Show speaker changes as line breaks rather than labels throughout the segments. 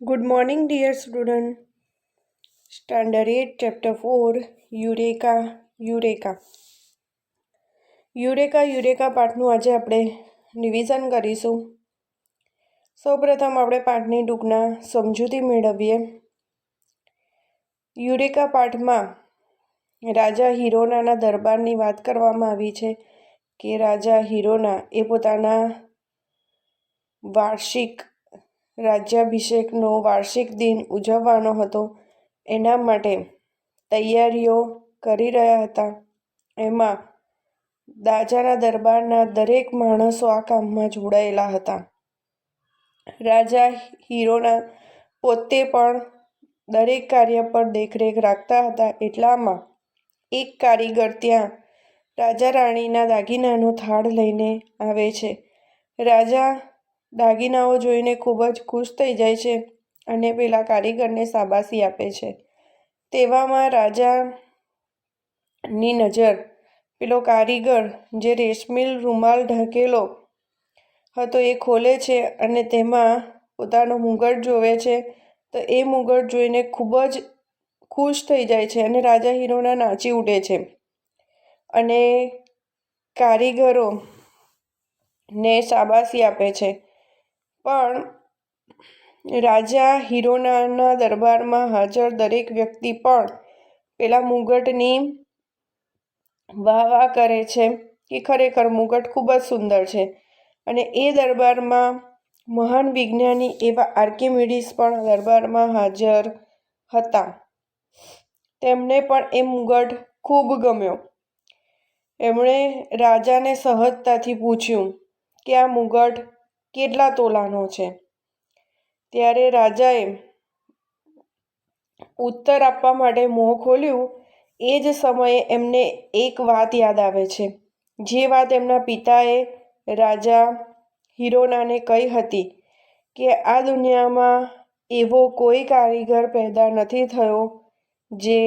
Good morning, dear student. Standard 8, Chapter 4 Eureka, Eureka. Eureka પાઠનું આજે આપણે revision કરીશું. સૌપ્રથમ આપણે પાઠની ટૂંકના સમજૂતી મેળવીએ. યુરેકા પાઠમાં રાજા હિરોનાના દરબારની વાત કરવામાં આવી છે કે રાજા હિરોના એ પોતાના રાજ્યાભિષેકનો વાર્ષિક દિન ઉજવવાનો હતો. એના માટે તૈયારીઓ કરી રહ્યા હતા. એમાં રાજાના દરબારના દરેક માણસો આ કામમાં જોડાયેલા હતા. રાજા હિરોના પોતે પણ દરેક કાર્ય પર દેખરેખ રાખતા હતા. એટલામાં એક કારીગર ત્યાં રાજા રાણીના દાગીનાનો થાળ લઈને આવે છે. રાજા દાગીનાઓ જોઈને ખૂબ જ ખુશ થઈ જાય છે અને પેલા કારીગરને શાબાશી આપે છે. તેવામાં રાજાની નજર પેલો કારીગર જે રેશમી રૂમાલ ઢકેલો હતો એ ખોલે છે અને તેમાં પોતાનો મુગટ જોવે છે. તો એ મુગટ જોઈને ખૂબ જ ખુશ થઈ જાય છે અને રાજા હિરોના નાચી ઉઠે છે અને કારીગરોને શાબાશી આપે છે. પણ રાજા હિરોનાના દરબારમાં હાજર દરેક વ્યક્તિ પણ પેલા મુગટની વાહ કરે છે કે ખરેખર મુગટ ખૂબ જ સુંદર છે. અને એ દરબારમાં મહાન વિજ્ઞાની એવા આર્કિમિડીઝ પણ દરબારમાં હાજર હતા. તેમને પણ એ મુગટ ખૂબ ગમ્યો. એમણે રાજાને સહજતાથી પૂછ્યું કે આ મુગટ કેટલા તોલાનો છે. ત્યારે રાજાએ ઉત્તર આપવા માટે મોં ખોલ્યું. એ જ સમયે એમને એક વાત યાદ આવે છે, જે વાત એમના પિતાએ રાજા હિરોનાને કહી હતી કે આ દુનિયામાં એવો કોઈ કારીગર પેદા નથી થયો જે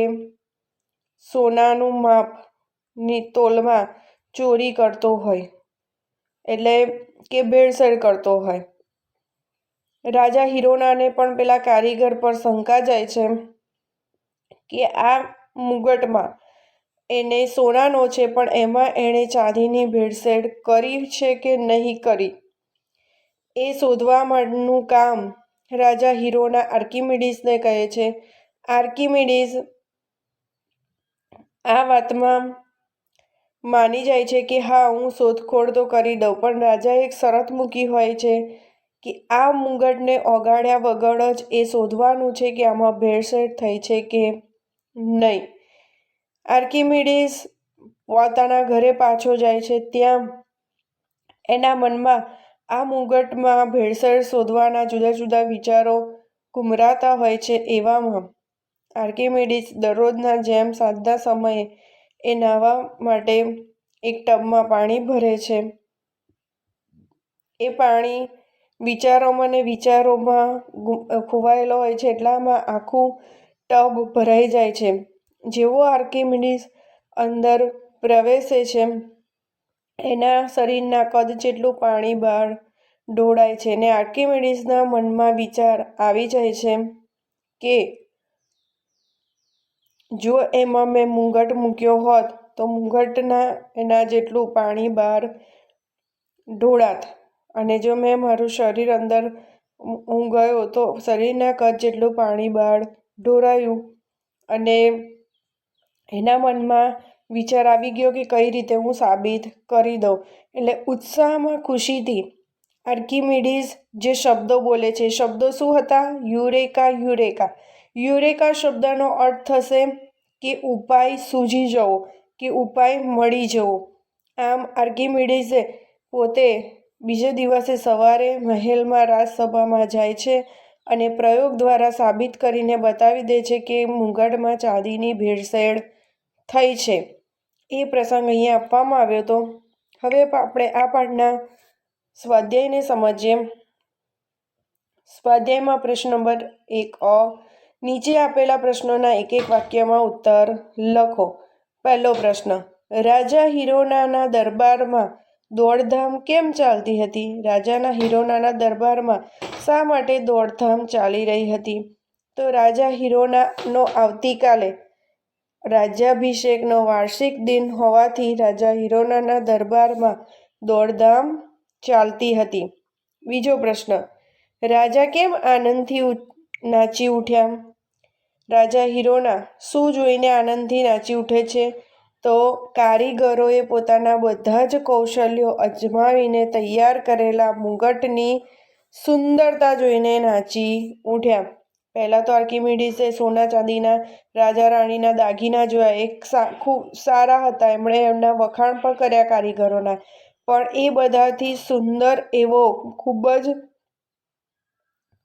સોનાનું માપની તોલમાં ચોરી કરતો હોય, એટલે કે ભેળસેળ કરતો હોય. રાજા હિરોનાને પણ પેલા કારીગર પર શંકા જાય છે કે આ મુગટમાં એને સોનાનો છે પણ એમાં એણે ચાંદીની ભેળસેળ કરી છે કે નહીં કરી, એ શોધવા માટેનું કામ રાજા હિરોના આર્કિમિડીઝને કહે છે. આર્કિમિડીઝ આ વાતમાં માની જાય છે કે હા, હું શોધખોળ તો કરી દઉં, પણ રાજાએ એક શરત મૂકી હોય છે કે આ મુગટને ઓગાળ્યા વગર જ એ શોધવાનું છે કે આમાં ભેળસેળ થઈ છે કે નહીં. આર્કિમિડીઝ પોતાના ઘરે પાછો જાય છે. ત્યાં એના મનમાં આ મુગટમાં ભેળસેળ શોધવાના જુદા જુદા વિચારો ઘુમરાતા હોય છે. એવામાં આર્કિમિડીઝ દરરોજના જેમ સાંજના સમયે એ નાહવા માટે એક ટબમાં પાણી ભરે છે. એ પાણી વિચારોમાં ને વિચારોમાં ખોવાયેલો હોય છે. એટલામાં આખું ટબ ભરાઈ જાય છે. જેવો આર્કિમિડીઝ અંદર પ્રવેશે છે, એના શરીરના કદ જેટલું પાણી બહાર ઢોળાય છે ને આર્કિમિડીઝના મનમાં વિચાર આવી જાય છે કે જો એમાં મેં મુગટ મૂક્યો હોત તો મુગટના એના જેટલું પાણી બહાર ઢોળાત, અને જો મેં મારું શરીર અંદર હું ગયો તો શરીરના કદ જેટલું પાણી બહાર ઢોળાયું. અને એના મનમાં વિચાર આવી ગયો કે કઈ રીતે હું સાબિત કરી દઉં. એટલે ઉત્સાહમાં ખુશીથી આર્કિમિડીઝ જે શબ્દો બોલે છે, શબ્દો શું હતા? Eureka, Eureka. યુરેકા શબ્દનો અર્થ થશે કે ઉપાય સૂઝી જવો કે ઉપાય મળી જવો. આમ આર્કિમિડીઝે પોતે બીજે દિવસે સવારે મહેલમાં રાજસભામાં જાય છે અને પ્રયોગ દ્વારા સાબિત કરીને બતાવી દે છે કે મુગટમાં ચાંદીની ભેળસેળ થઈ છે. એ પ્રસંગ અહીંયા આપવામાં આવ્યો હતો. હવે આપણે આ પાઠના સ્વાધ્યાયને સમજીએ. સ્વાધ્યાયમાં પ્રશ્ન નંબર 1 નીચે આપેલા પ્રશ્નોના એક એક વાક્યમાં ઉત્તર લખો. પહેલો પ્રશ્ન, રાજા હિરોનાના દરબારમાં દોડધામ કેમ ચાલતી હતી? રાજાના હિરોનાના દરબારમાં શા માટે દોડધામ ચાલી રહી હતી? તો રાજા હિરોનાનો આવતીકાલે રાજ્યાભિષેકનો વાર્ષિક દિન હોવાથી રાજા હિરોનાના દરબારમાં દોડધામ ચાલતી હતી. બીજો પ્રશ્ન, રાજા કેમ આનંદથી નાચી ઉઠ્યા? રાજા હિરોના શું જોઈને આનંદથી નાચી ઉઠે છે? તો કારીગરોએ પોતાના બધા જ કૌશલ્યો અજમાવીને તૈયાર કરેલા મુગટની સુંદરતા જોઈને નાચી ઉઠ્યા. પહેલાં તો આર્કિમીડીસે સોના ચાંદીના રાજા રાણીના દાગીના જોયા. ખૂબ સારા હતા. એમણે એમના વખાણ પણ કર્યા કારીગરોના. પણ એ બધાથી સુંદર એવો ખૂબ જ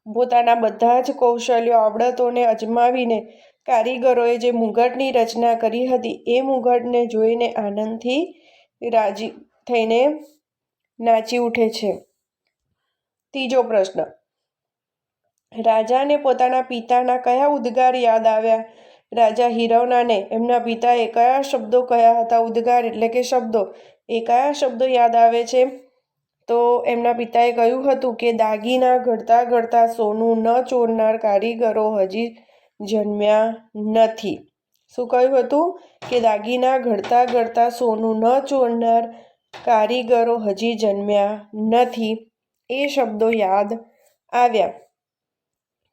પોતાના બધા જ કૌશલ્યો આવડતોને અજમાવીને કારીગરોએ જે મુગટની રચના કરી હતી એ મુગટને જોઈને આનંદથી રાજી થઈને નાચી ઉઠે છે. ત્રીજો પ્રશ્ન, રાજાને પોતાના પિતાના કયા ઉદ્ગાર યાદ આવ્યા? રાજા હિરોનાને એમના પિતાએ કયા શબ્દો કહ્યા હતા? ઉદ્ગાર એટલે કે શબ્દો. એ કયા શબ્દો યાદ આવે છે? તો એમના પિતાએ કહ્યું હતું કે દાગીના ઘડતા ઘડતા સોનું ન ચોરનાર કારીગરો હજી જન્મ્યા નથી. શું કહ્યું હતું? કે દાગીના ઘડતા ઘડતા સોનું ન ચોરનાર કારીગરો હજી જન્મ્યા નથી. એ શબ્દો યાદ આવ્યા.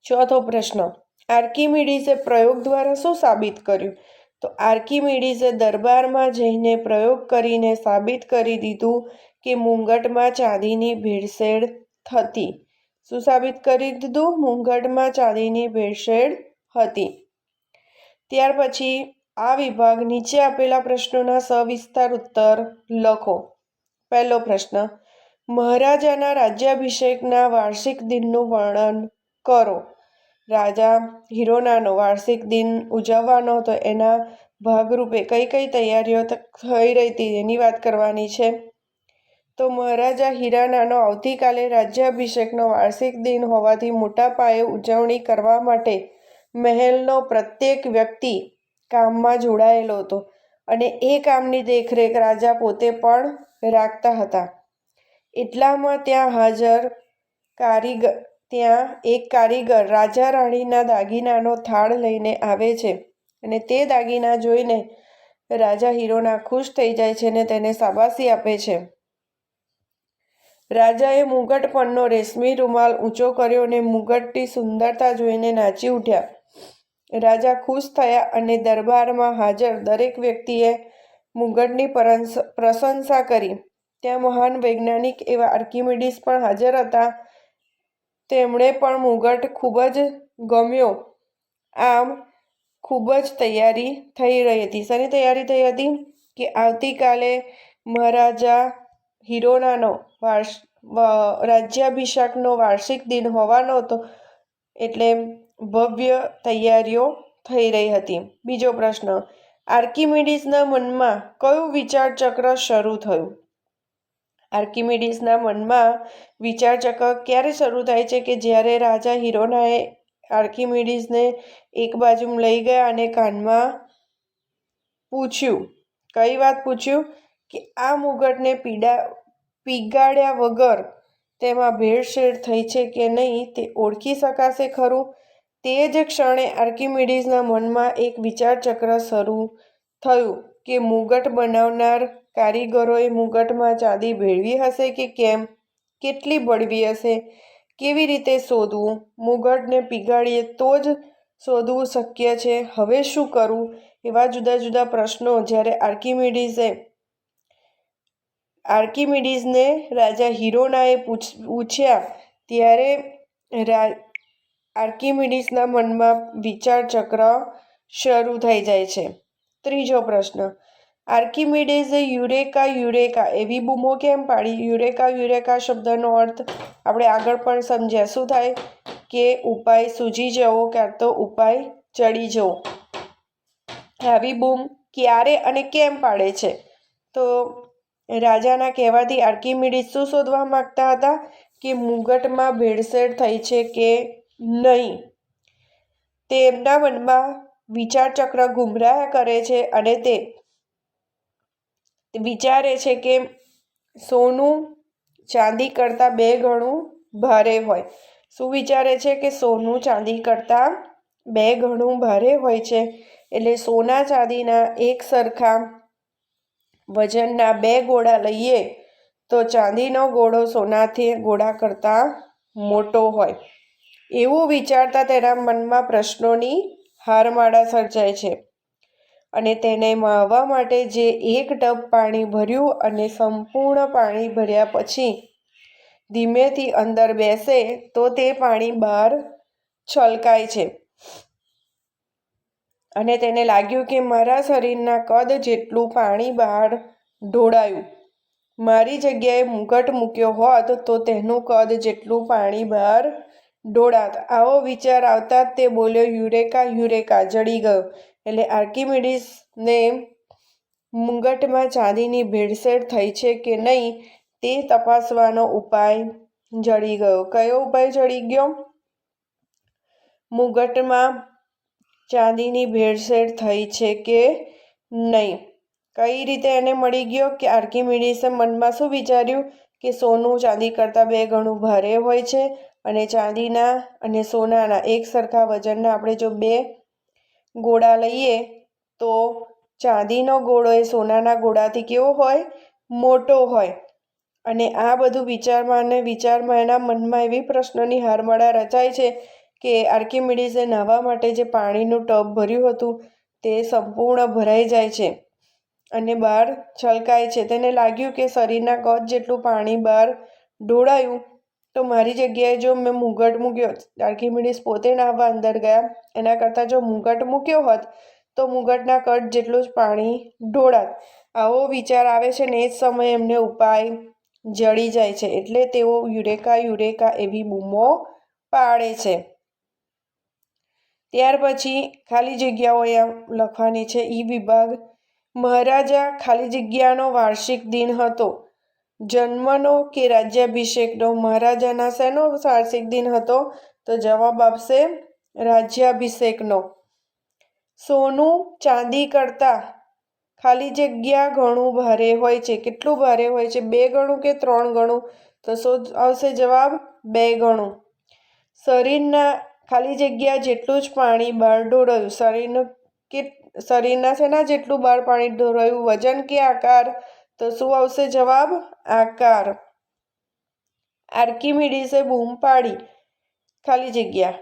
ચોથો પ્રશ્ન, આર્કિમીડીસે પ્રયોગ દ્વારા શું સાબિત કર્યું? તો આર્કિમીડીસે દરબારમાં જઈને પ્રયોગ કરીને સાબિત કરી દીધું કે મુંગટમાં ચાંદીની ભેળસેળ થતી. શું સાબિત કરી દીધું? મુંગટમાં ચાંદીની ભેળસેળ હતી. ત્યાર પછી આ વિભાગ નીચે આપેલા પ્રશ્નોના સવિસ્તાર ઉત્તર લખો. પહેલો પ્રશ્ન, મહારાજાના રાજ્યાભિષેકના વાર્ષિક દિનનું વર્ણન કરો. રાજા હિરોનાનો વાર્ષિક દિન ઉજવવાનો હતો, એના ભાગરૂપે કઈ કઈ તૈયારીઓ થઈ રહી હતી એની વાત કરવાની છે. તો મહારાજા હિરાનાનો આવતીકાલે રાજ્યાભિષેકનો વાર્ષિક દિન હોવાથી મોટા પાયે ઉજવણી કરવા માટે મહેલનો પ્રત્યેક વ્યક્તિ કામમાં જોડાયેલો હતો અને એ કામની દેખરેખ રાજા પોતે પણ રાખતા હતા. એટલામાં ત્યાં એક કારીગર રાજા રાણીના દાગીનાનો થાળ લઈને આવે છે અને તે દાગીના જોઈને રાજા હિરોના ખુશ થઈ જાય છે અને તેને શાબાશી આપે છે. રાજાએ મુગટ પરનો રેશમી રૂમાલ ઊંચો કર્યો અને મુગટની સુંદરતા જોઈને નાચી ઉઠ્યા. રાજા ખુશ થયા અને દરબારમાં હાજર દરેક વ્યક્તિએ મુગટની પ્રશંસા કરી. ત્યાં મહાન વૈજ્ઞાનિક એવા આર્કિમીડીસ પણ હાજર હતા. તેમણે પણ મુગટ ખૂબ જ ગમ્યો. આમ ખૂબ જ તૈયારી થઈ રહી હતી. શેની તૈયારી થઈ હતી? કે આવતીકાલે મહારાજા હિરોનાનો રાજ્યાભિષેકનો વાર્ષિક દિન હોવાનો હતો, એટલે ભવ્ય તૈયારીઓ થઈ રહી હતી. બીજો પ્રશ્ન, આર્કિમીડીસના મનમાં કયું વિચારચક્ર શરૂ થયું? આર્કિમીડીસના મનમાં વિચારચક્ર ક્યારે શરૂ થાય છે? કે જ્યારે રાજા હિરોનાએ આર્કિમીડીસને એક બાજુ લઈ ગયા અને કાનમાં પૂછ્યું. કઈ વાત પૂછ્યું? કે આ મુગટને પીગાળ્યા વગર તેમાં ભેળસેળ થઈ છે કે નહીં તે ઓળખી શકાશે ખરું? તે જ ક્ષણે આર્કિમીડીસના મનમાં એક વિચારચક્ર શરૂ થયું કે મુગટ બનાવનાર કારીગરોએ મુગટમાં ચાંદી ભેળવી હશે કે કેમ? કેટલી બળવી હશે? કેવી રીતે શોધવું? મુગટને પીગાળીએ તો જ શોધવું શક્ય છે. હવે શું કરવું? એવા જુદા જુદા પ્રશ્નો જ્યારે આર્કિમીડીસને રાજા હિરોનાએ પૂછ્યા ત્યારે આર્કિમીડીસના મનમાં વિચારચક્ર શરૂ થઈ જાય છે. ત્રીજો પ્રશ્ન, આર્કિમીડીસે યુરેકા યુરેકા એવી બૂમો કેમ પાડી? યુરેકા યુરેકા શબ્દનો અર્થ આપણે આગળ પણ સમજ્યા. શું થાય? કે ઉપાય સૂજી જવો કાં તો ઉપાય ચડી જવો. આવી બૂમ ક્યારે અને કેમ પાડે છે? તો રાજાના કહેવાથી આર્કિમીડીસ શું શોધવા માંગતા હતા? કે મુગટમાં ભેળસેળ થઈ છે કે નહીં. તેમના મનમાં વિચારચક્ર ઘૂમરાયા કરે છે અને તે વિચારે છે કે સોનું ચાંદી કરતાં 2 ગણું ભારે હોય. શું વિચારે છે કે સોનું ચાંદી કરતાં 2 ગણું ભારે હોય છે, એટલે સોના ચાંદીના એક સરખા વજનના 2 ગોળા લઈએ તો ચાંદીનો ગોળો સોનાથી ગોળા કરતાં મોટો હોય. એવું વિચારતા તેના મનમાં પ્રશ્નોની હારમાળા સર્જાય છે અને તેને માવા માટે જે 1 ટબ પાણી ભર્યું અને સંપૂર્ણ પાણી ભર્યા પછી ધીમેથી અંદર બેસે તો તે પાણી બહાર છલકાય છે અને તેને લાગ્યું કે મારા શરીરના કદ જેટલું પાણી બહાર ઢોળાયું. મારી જગ્યાએ મુગટ મૂક્યો હોત તો તેનું કદ જેટલું પાણી બહાર ઢોળાત. આવો વિચાર આવતા જ તે બોલ્યો, યુરેકા, યુરેકા! જડી ગયો. એટલે આર્કિમીડીસને મુગટમાં ચાંદીની ભેળસેળ થઈ છે કે નહીં તે તપાસવાનો ઉપાય જડી ગયો. કયો ઉપાય જડી ગયો? મુગટમાં ચાંદીની ભેળસેળ થઈ છે કે નહીં. કઈ રીતે એને મળી ગયો કે આર્કિમીડીસે મનમાં શું વિચાર્યું કે સોનું ચાંદી કરતાં 2 ગણું ભારે હોય છે અને ચાંદીના અને સોનાના એક સરખા વજનના આપણે જો 2 ગોળા લઈએ તો ચાંદીનો ગોળો એ સોનાના ગોળાથી કેવો હોય? મોટો હોય. અને આ બધું વિચારમાં એના મનમાં એવી પ્રશ્નોની હારમાળા રચાય છે કે આર્કિમીડીસે નાહવા માટે જે પાણીનું ટબ ભર્યું હતું તે સંપૂર્ણ ભરાઈ જાય છે અને બહાર છલકાય છે. તેને લાગ્યું કે શરીરના કદ જેટલું પાણી બહાર ઢોળાયું તો મારી જગ્યાએ જો મેં મુગટ મૂક્યો, આર્કિમીડીસ પોતે નાહવા અંદર ગયા, એના કરતાં જો મુગટ મૂક્યો હોત તો મુગટના કદ જેટલું જ પાણી ઢોળાત. આવો વિચાર આવે છે ને એ જ સમયે એમને ઉપાય જડી જાય છે એટલે તેઓ યુરેકા, યુરેકા એવી બૂમો પાડે છે. ત્યાર પછી ખાલી જગ્યાઓ અહીંયા લખવાની છે. ઈ વિભાગ. મહારાજા ખાલી જગ્યાનો વાર્ષિક દિન હતો. જન્મનો કે રાજ્યાભિષેકનો? મહારાજાના શેનો વાર્ષિક દિન હતો? તો જવાબ આપશે રાજ્યાભિષેકનો. સોનું ચાંદી કરતાં ખાલી જગ્યા ઘણું ભારે હોય છે. કેટલું ભારે હોય છે? 2 ગણું કે 3 ગણું? તો શું આવશે જવાબ? 2 ગણું. શરીરના ખાલી જગ્યા જેટલું જ પાણી બહાર ઢોળાયું. શરીરના શેના જેટલું બહાર પાણી ઢોળાયું? વજન કે આકાર? તો શું આવશે જવાબ? આકાર. આર્કિમીડીસે બૂમ પાડી. ખાલી જગ્યા.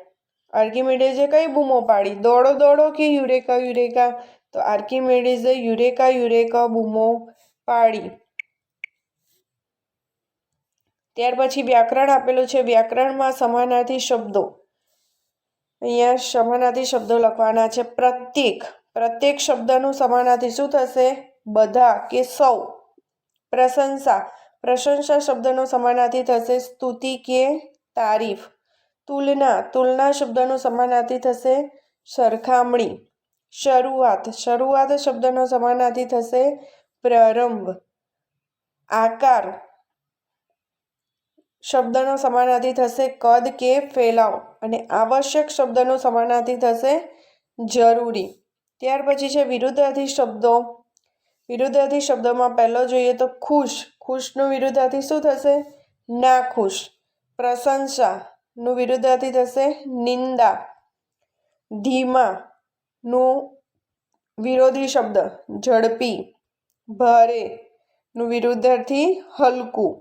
આર્કિમીડીસે કઈ બૂમો પાડી? દોડો દોડો કે યુરેકા, યુરેકા? તો આર્કિમીડીસે યુરેકા, યુરેકા બૂમો પાડી. ત્યાર પછી વ્યાકરણ આપેલું છે. વ્યાકરણમાં સમાનાર્થી શબ્દો. અહીંયા સમાનાર્થી શબ્દો લખવાના છે. પ્રત્યેક. પ્રત્યેક શબ્દનું સમાનાર્થી શું થશે? બધા કે સૌ. પ્રશંસા. પ્રશંસા શબ્દનો સમાનાર્થી થશે સ્તુતિ કે તારીફ. તુલના. તુલના શબ્દનો સમાનાર્થી થશે સરખામણી. શરૂઆત. શરૂઆત શબ્દનો સમાનાર્થી થશે પ્રારંભ. આકાર શબ્દનો સમાનાર્થી થશે કદ કે ફેલાવ. અને આવશ્યક શબ્દનો સમાનાર્થી થશે જરૂરી. ત્યાર પછી છે વિરુદ્ધાર્થી શબ્દો. વિરુદ્ધાર્થી શબ્દોમાં પહેલો જોઈએ તો ખુશ. ખુશનું વિરુદ્ધાર્થી શું થશે? નાખુશ. પ્રશંસાનું વિરુદ્ધાર્થી થશે નિંદા. ધીમાનું વિરોધી શબ્દ ઝડપી. ભારેનું વિરુદ્ધાર્થી હલકું.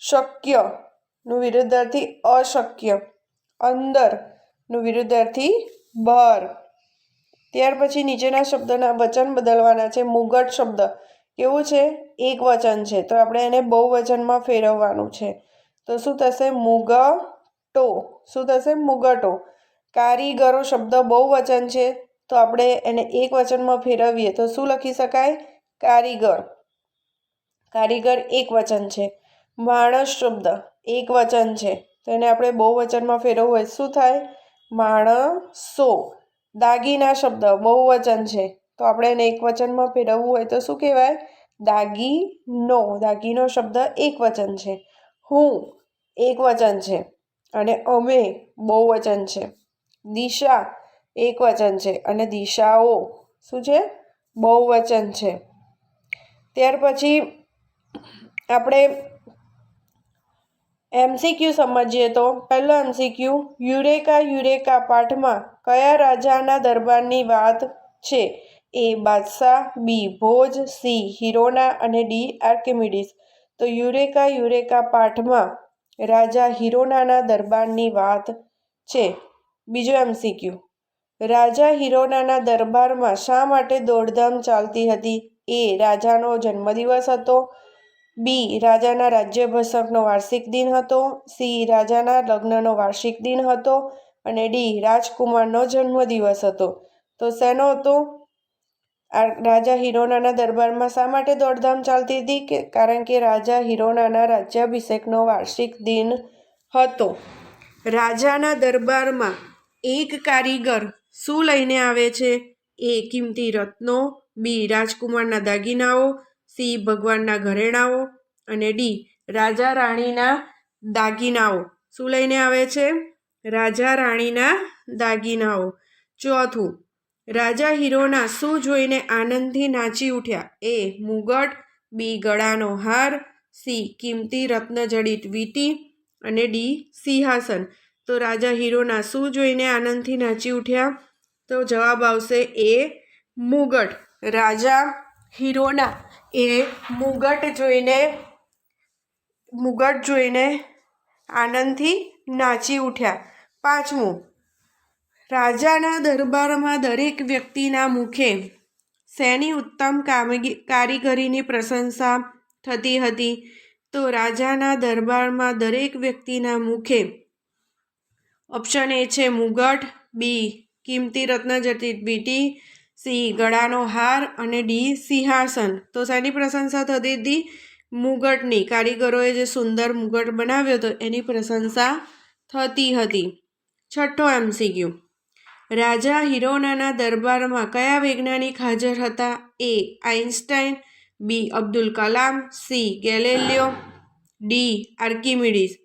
શક્યનું વિરુદ્ધાર્થી અશક્ય. અંદરનું વિરુદ્ધાર્થી બહાર. ત્યાર પછી નીચેના શબ્દના વચન બદલવાના છે. મુગટ શબ્દ કેવું છે? એક વચન છે તો આપણે એને બહુવચનમાં ફેરવવાનું છે. તો શું થશે? મુગટો. શું થશે? મુગટો. કારીગરો શબ્દ બહુવચન છે તો આપણે એને એક વચનમાં ફેરવીએ તો શું લખી શકાય? કારીગર. કારીગર એક વચન છે. માણસ શબ્દ એક વચન છે તો એને આપણે બહુવચનમાં ફેરવવું હોય શું થાય? માણસો. દાગીના શબ્દ બહુવચન છે તો આપણે એને એક વચનમાં ફેરવવું હોય તો શું કહેવાય? દાગીનો. દાગીનો શબ્દ એક વચન છે. હું એક વચન છે અને અમે બહુવચન છે. દિશા એક વચન છે અને દિશાઓ શું છે? બહુવચન છે. ત્યાર પછી આપણે MCQ સમજીએ તો પહેલો MCQ, યુરેકા યુરેકા પાઠમાં કયા રાજાના દરબારની વાત છે? A. બાદશાહ, B. ભોજ, C. હિરોના અને D. આર્કિમિડીઝ. તો યુરેકા યુરેકા પાઠમાં રાજા હિરોનાના દરબારની વાત છે. બીજો MCQ, રાજા હિરોનાના દરબારમાં શા માટે દોડધામ ચાલતી હતી? A. રાજાનો જન્મદિવસ હતો, B. રાજાના રાજ્યાભિષેકનો વાર્ષિક દિન હતો, C. રાજાના લગ્નનો વાર્ષિક દિન હતો અને D. રાજકુમારનો જન્મદિવસ હતો. તો શેનો હતો? રાજા હિરોનાના દરબારમાં શા માટે દોડધામ ચાલતી હતી? કારણ કે રાજા હિરોનાના રાજ્યાભિષેકનો વાર્ષિક દિન હતો. રાજાના દરબારમાં એક કારીગર શું લઈને આવે છે? A. કિંમતી રત્નો, B. રાજકુમારના દાગીનાઓ, C. ભગવાનના ઘરેણાઓ અને D. રાજા રાણીના દાગીનાઓ. શું લઈને આવે છે? રાજા રાણીના દાગીનાઓ. ચોથું, રાજા હિરોના શું જોઈને આનંદથી નાચી ઉઠ્યા? A. મુગટ, B. ગળાનો હાર, C. કિંમતી રત્નજડિત વીંટી અને D. સિંહાસન. તો રાજા હિરોના શું જોઈને આનંદથી નાચી ઉઠ્યા? તો જવાબ આવશે A. મુગટ. રાજા હિરોના એ મુગટ જોઈને આનંદથી નાચી ઉઠ્યા. પાંચમું, રાજાના દરબારમાં દરેક વ્યક્તિના મુખે શેની ઉત્તમ કારીગરીની પ્રશંસા થતી હતી? તો રાજાના દરબારમાં દરેક વ્યક્તિના મુખે ઓપ્શન A છે મુગટ, B. કિંમતી રત્નજડિત વીંટી, C. ગળાનો હાર અને D. સિંહાસન. તો શેની પ્રશંસા થતી હતી? મુગટની. કારીગરોએ જે સુંદર મુગટ બનાવ્યો હતો એની પ્રશંસા થતી હતી. છઠ્ઠો MCQ, રાજા હિરોનાના દરબારમાં કયા વૈજ્ઞાનિક હાજર હતા? A. Einstein, B. Abdul Kalam, C. ગેલિલિયો, D. આર્કિમિડીઝ.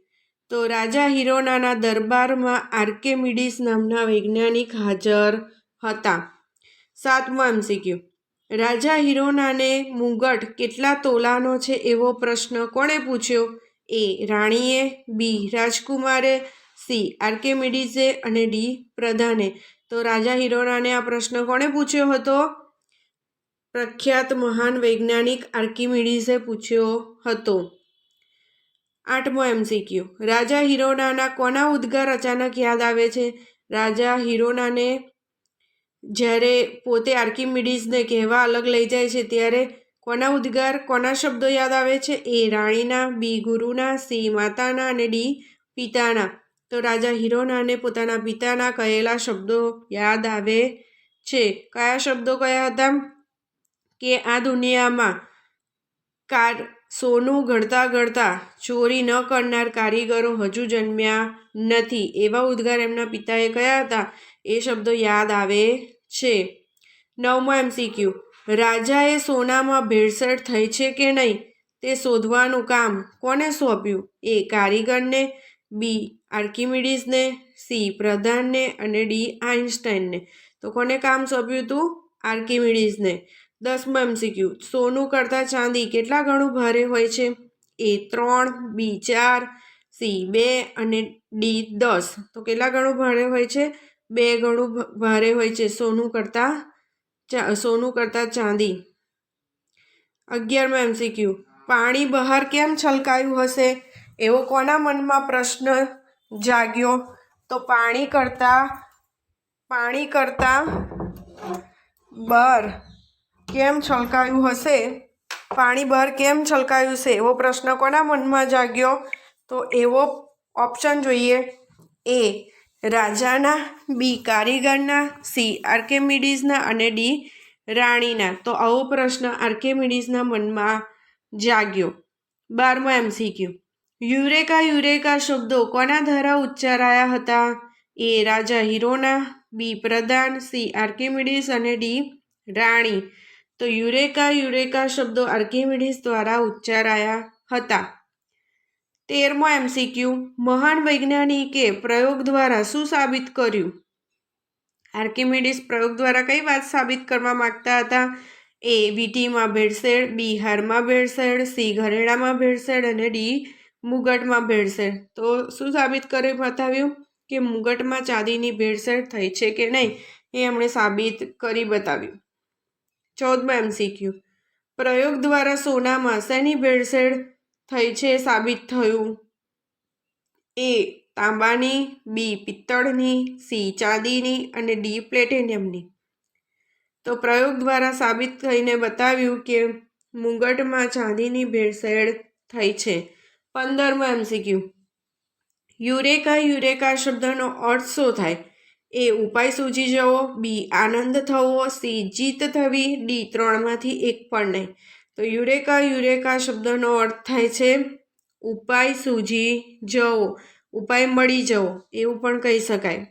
તો રાજા હિરોનાના દરબારમાં આર્કિમિડીઝ નામના વૈજ્ઞાનિક હાજર હતા. સાતમો MCQ, રાજા હિરોનાને મુગટ કેટલા તોલાનો છે એવો પ્રશ્ન કોણે પૂછ્યો? A. રાણીએ, B. રાજકુમારે, C. આર્કિમિડીઝે અને D. પ્રધાને. તો રાજા હિરોનાને આ પ્રશ્ન કોણે પૂછ્યો હતો? પ્રખ્યાત મહાન વૈજ્ઞાનિક આર્કિમિડીઝે પૂછ્યો હતો. આઠમો MCQ, રાજા હિરોનાના કોના ઉદ્ગાર અચાનક યાદ આવે છે? રાજા હિરોનાને જ્યારે પોતે આર્કિમિડીઝને કહેવા અલગ લઈ જાય છે ત્યારે કોના ઉદ્ગાર, કોના શબ્દો યાદ આવે છે? A. રાણીના, B. ગુરુના, C. માતાના અને D. પિતાના. તો રાજા હિરોનાને પોતાના પિતાના કહેલા શબ્દો યાદ આવે છે. કયા શબ્દો કયા હતા? કે આ દુનિયામાં સોનું ઘડતા ઘડતા ચોરી ન કરનાર કારીગરો હજુ જન્મ્યા નથી. એવા ઉદ્ગાર એમના પિતાએ કયા હતા એ શબ્દો યાદ આવે છે. નવમો MCQ, રાજાએ સોનામાં ભેળસેળ થઈ છે કે નહીં તે શોધવાનું કામ કોને સોંપ્યું? A. કારીગરને, B. આર્કિમિડીઝને, C. પ્રધાનને અને D. આઇન્સ્ટાઈનને. તો કોને કામ સોંપ્યું હતું? આર્કિમિડીઝને. 10મો MCQ, સોનું કરતાં ચાંદી કેટલા ગણું ભારે હોય છે? A. 3, B. 4, C. 2 અને D. 10. તો કેટલા ગણું ભારે હોય છે? 2 ગણું ભારે હોય છે સોનું કરતાં ચાંદી. 11મો MCQ, પાણી બહાર કેમ છલકાયું હશે એવો કોના મનમાં પ્રશ્ન જાગ્યો? તો પાણી કરતાં બહાર કેમ છલકાયું હશે? પાણી બહાર કેમ છલકાયું છે એવો પ્રશ્ન કોના મનમાં જાગ્યો? તો એવો ઓપ્શન જોઈએ A. રાજાના, B. કારીગરના, C. આર્કિમિડીઝના અને D. રાણીના. તો આવો પ્રશ્ન આર્કિમિડીઝના મનમાં જાગ્યો. 12મો MCQ, યુરેકા યુરેકા શબ્દો કોના દ્વારા ઉચ્ચારાયા હતા? A. Raja હિરોના, B. પ્રધાન, C. આર્કિમિડીઝ અને D. રાણી. તો યુરેકા યુરેકા શબ્દો આર્કિમિડીઝ દ્વારા ઉચ્ચારાયા હતા. 13મો MCQ, મહાન વૈજ્ઞાનિકે પ્રયોગ દ્વારા શું સાબિત કર્યું? આર્કિમિડીઝ પ્રયોગ દ્વારા કઈ વાત સાબિત કરવા માંગતા હતા? એ વીટીમાં ભેળસેળ, બી હારમાં ભેળસેળ, સી ઘરેણામાં ભેળસેળ અને ડી મુગટમાં ભેળસેળ. તો શું સાબિત કરી બતાવ્યું કે મુગટમાં ચાંદીની ભેળસેળ થઈ છે કે નહીં એ એમણે સાબિત કરી બતાવ્યું. 14મો MCQ. પ્રયોગ દ્વારા સોનામાં શેની ભેળસેળ થઈ છે સાબિત થયું? એ તાંબાની, બી પિત્તળની, સી ચાંદીની અને ડી પ્લેટિનિયમની. તો પ્રયોગ દ્વારા સાબિત થઈને બતાવ્યું કે મુગટમાં ચાંદીની ભેળસેળ થઈ છે. 15મો MCQ. યુરેકા શબ્દનો અર્થ શું થાય? એ ઉપાય સૂજી જવો, બી આનંદ થવો, સી જીત થવી, ડી ત્રણમાંથી એક પણ નહીં. તો યુરેકા શબ્દનો અર્થ થાય છે ઉપાય સૂજી જવો, ઉપાય મળી જવો એવું પણ કહી શકાય.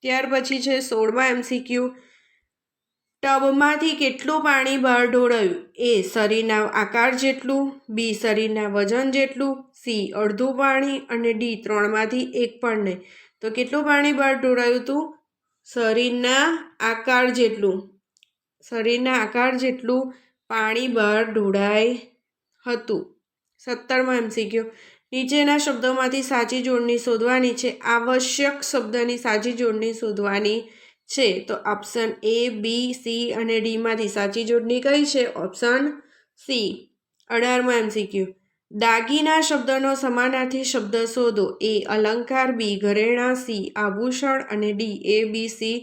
ત્યાર પછી છે 16મા MCQ. ટબમાંથી કેટલું પાણી બહાર ઢોળાયું? એ શરીરના આકાર જેટલું, બી શરીરના વજન જેટલું, સી અડધું પાણી અને ડી ત્રણમાંથી એક પણ નહીં. તો કેટલું પાણી બહાર ઢોળાયું હતું? શરીરના આકાર જેટલું પાણી બહાર ઢોળાય હતું. 17મો MCQ. નીચેના શબ્દોમાંથી સાચી જોડણી શોધવાની છે. આવશ્યક શબ્દની સાચી જોડણી શોધવાની છે. તો ઓપ્શન એ, બી, સી અને ડીમાંથી સાચી જોડણી કઈ છે? Option C. 18મો MCQ. દાગીના શબ્દનો સમાનાર્થી શબ્દ શોધો. એ અલંકાર, બી ઘરેણાં, સી આભૂષણ અને ડી એ બી સી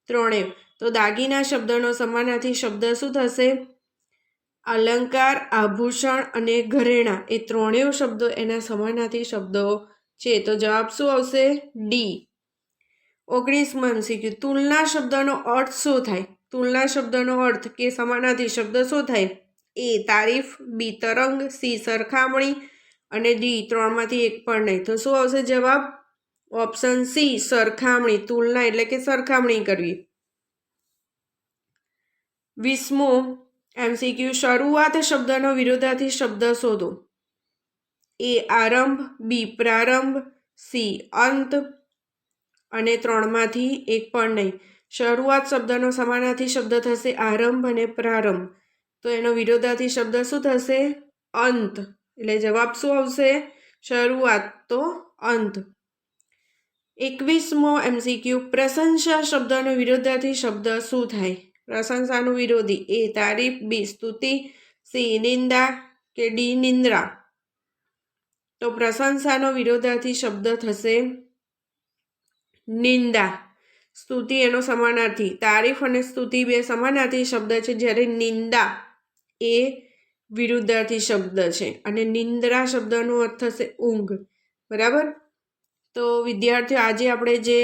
ત્રણેય. તો દાગીના શબ્દનો સમાનાર્થી શબ્દ શું થશે? અલંકાર, આભૂષણ અને ઘરેણાં એ ત્રણેય શબ્દો એના સમાનાર્થી શબ્દો છે. તો જવાબ શું આવશે? ડી. 19મો MCQ. તુલના શબ્દનો અર્થ શું થાય? તુલના શબ્દનો અર્થ કે સમાનાર્થી શબ્દ શું થાય? એ તારીફ, બી તરંગ, સી સરખામણી અને ડી ત્રણમાંથી એક પણ નહીં. તો શું આવશે જવાબ? ઓપ્શન સી સરખામણી. તુલના એટલે કે સરખામણી કરવી. 20મો MCQ. શરૂઆત શબ્દનો વિરોધાર્થી શબ્દ શોધો. એ આરંભ, બી પ્રારંભ, સી અંત અને ત્રણમાંથી એક પણ નહીં. શરૂઆત શબ્દનો સમાનાર્થી શબ્દ થશે આરંભ અને પ્રારંભ. તો એનો વિરોધાર્થી શબ્દ શું થશે? અંત. એટલે જવાબ શું આવશે? શરૂઆત તો અંત. 21મો MCQ. પ્રશંસા શબ્દનો વિરોધાર્થી શબ્દ શું થાય? પ્રશંસાનું વિરોધી. એ તારીફ, બી સ્તુતિ, સી નિંદા કે ડી નિંદ્રા. તો પ્રશંસાનો વિરોધાર્થી શબ્દ થશે નિંદા. સ્તુતિ એનો સમાનાર્થી. તારીફ અને સ્તુતિ બે સમાનાર્થી શબ્દ છે, જ્યારે નિંદા એ વિરુદ્ધાર્થી શબ્દ છે અને નિંદ્રા શબ્દનો અર્થ થશે ઊંઘ. બરાબર. તો વિદ્યાર્થીઓ, આજે આપણે જે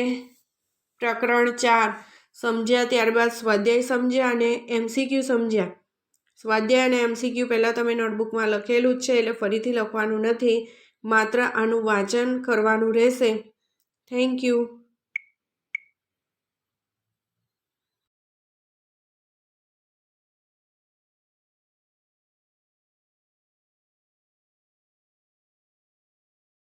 પ્રકરણ 4 સમજ્યા, ત્યારબાદ સ્વાધ્યાય સમજ્યા અને MCQ સમજ્યા. સ્વાધ્યાય અને MCQ પહેલાં તમે નોટબુકમાં લખેલું જ છે, એટલે ફરીથી લખવાનું નથી, માત્ર આનું વાંચન કરવાનું રહેશે. Thank you.